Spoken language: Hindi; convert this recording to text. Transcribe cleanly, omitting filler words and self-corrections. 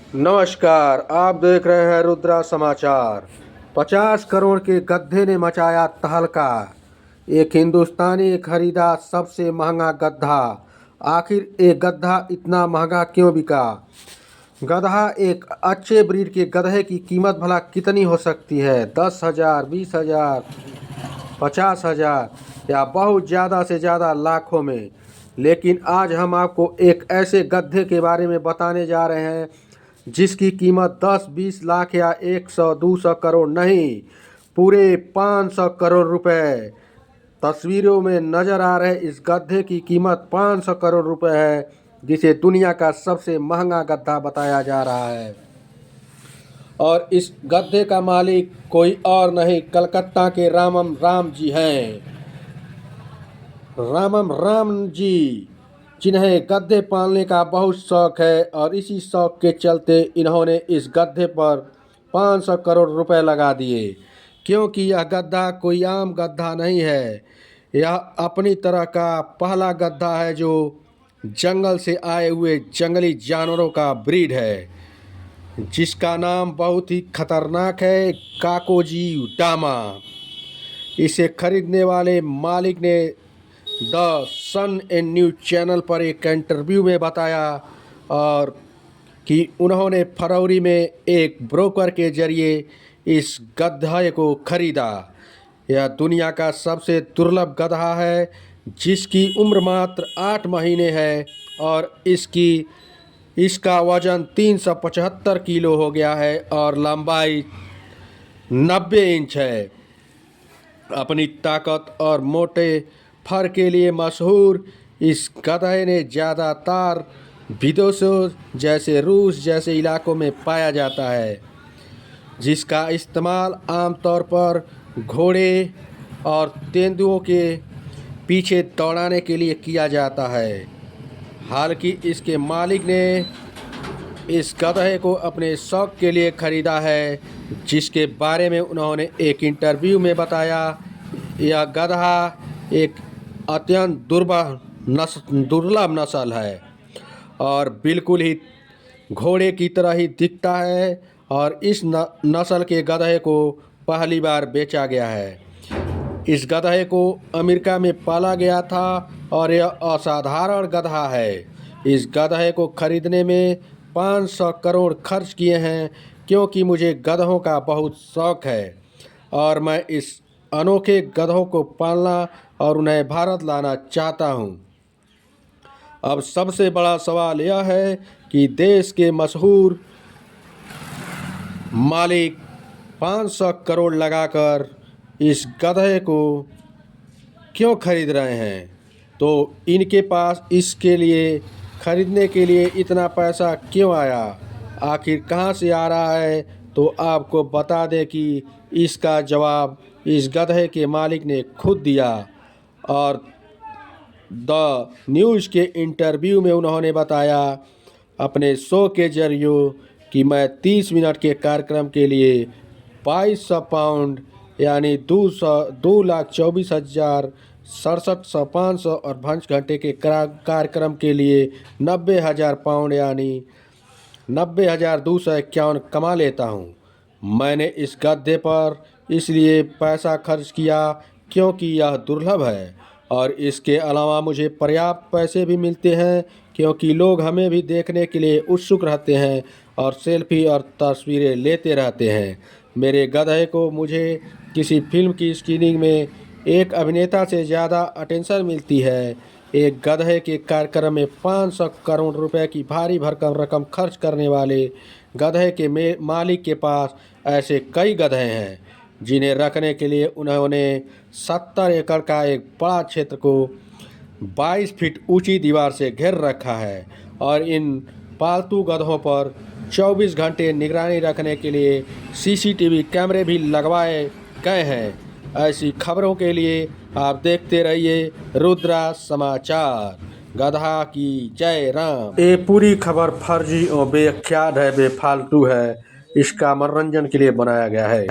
नमस्कार, आप देख रहे हैं रुद्रा समाचार। 50 करोड़ के गड्ढे ने मचाया तहलका। एक हिंदुस्तानी खरीदा सबसे महंगा गड्ढा। आखिर ये गड्ढा इतना महंगा क्यों बिका? गधा एक अच्छे ब्रीड के गधे की कीमत भला कितनी हो सकती है? 10,000, 20,000, 50,000 या बहुत ज़्यादा से ज़्यादा लाखों में। लेकिन आज हम आपको एक ऐसे गधे के बारे में बताने जा रहे हैं जिसकी कीमत 10-20 लाख या 100-200 करोड़ नहीं, पूरे 500 करोड़ रुपए। तस्वीरों में नजर आ रहे इस गड्ढे की कीमत 500 करोड़ रुपए है, जिसे दुनिया का सबसे महंगा गड्ढा बताया जा रहा है। और इस गड्ढे का मालिक कोई और नहीं, कलकत्ता के रामम राम जी हैं। रामम राम जी, जिन्हें गड्ढे पालने का बहुत शौक है, और इसी शौक के चलते इन्होंने इस गड्ढे पर 500 करोड़ रुपए लगा दिए। क्योंकि यह गड्ढा कोई आम गड्ढा नहीं है, यह अपनी तरह का पहला गड्ढा है जो जंगल से आए हुए जंगली जानवरों का ब्रीड है, जिसका नाम बहुत ही खतरनाक है, काकोजी डामा। इसे खरीदने वाले मालिक ने the Sun and News channel पर एक इंटरव्यू में बताया और कि उन्होंने फरवरी में एक ब्रोकर के जरिए इस गधा को खरीदा। यह दुनिया का सबसे दुर्लभ गधा है, जिसकी उम्र मात्र 8 महीने है और इसका वजन 375 किलो हो गया है और लंबाई 90 इंच है। अपनी ताकत और मोटे फर के लिए मशहूर इस गधे ने ज़्यादातर विदेशों जैसे रूस जैसे इलाकों में पाया जाता है, जिसका इस्तेमाल आमतौर पर घोड़े और तेंदुओं के पीछे दौड़ाने के लिए किया जाता है। हालांकि इसके मालिक ने इस गधे को अपने शौक के लिए खरीदा है, जिसके बारे में उन्होंने एक इंटरव्यू में बताया। यह गधा एक अत्यंत दुर्लभ नस्ल है और बिल्कुल ही घोड़े की तरह ही दिखता है, और इस नस्ल के गधे को पहली बार बेचा गया है। इस गधे को अमेरिका में पाला गया था और यह असाधारण गधा है। इस गधे को खरीदने में 500 करोड़ खर्च किए हैं, क्योंकि मुझे गधों का बहुत शौक है और मैं इस अनोखे गधों को पालना और उन्हें भारत लाना चाहता हूं। अब सबसे बड़ा सवाल यह है कि देश के मशहूर मालिक 500 करोड़ लगाकर इस गधे को क्यों खरीद रहे हैं? तो इनके पास इसके लिए खरीदने के लिए इतना पैसा क्यों आया? आखिर कहां से आ रहा है? तो आपको बता दें कि इसका जवाब इस गधे के मालिक ने खुद दिया, और द न्यूज़ के इंटरव्यू में उन्होंने बताया अपने शो के जरिए कि मैं 30 मिनट के कार्यक्रम के लिए 2200 पाउंड यानी 2,24,67,500 और 5 घंटे के कार्यक्रम के लिए 90,000 पाउंड यानी 90,251 कमा लेता हूँ। मैंने इस गद्दे पर इसलिए पैसा खर्च किया क्योंकि यह दुर्लभ है, और इसके अलावा मुझे पर्याप्त पैसे भी मिलते हैं, क्योंकि लोग हमें भी देखने के लिए उत्सुक रहते हैं और सेल्फी और तस्वीरें लेते रहते हैं। मेरे गधे को मुझे किसी फिल्म की स्क्रीनिंग में एक अभिनेता से ज़्यादा अटेंशन मिलती है। एक गधे के कार्यक्रम में 500 करोड़ रुपए की भारी भरकम रकम खर्च करने वाले गधे के मालिक के पास ऐसे कई गधे हैं, जिन्हें रखने के लिए उन्होंने 70 एकड़ का एक बड़ा क्षेत्र को 22 फीट ऊंची दीवार से घेर रखा है, और इन पालतू गधों पर 24 घंटे निगरानी रखने के लिए सीसीटीवी कैमरे भी लगवाए गए हैं। ऐसी खबरों के लिए आप देखते रहिए रुद्रा समाचार। गधा की जय राम। ये पूरी खबर फर्जी और बेख्यात है, बेफालतू है। इसका मनोरंजन के लिए बनाया गया है।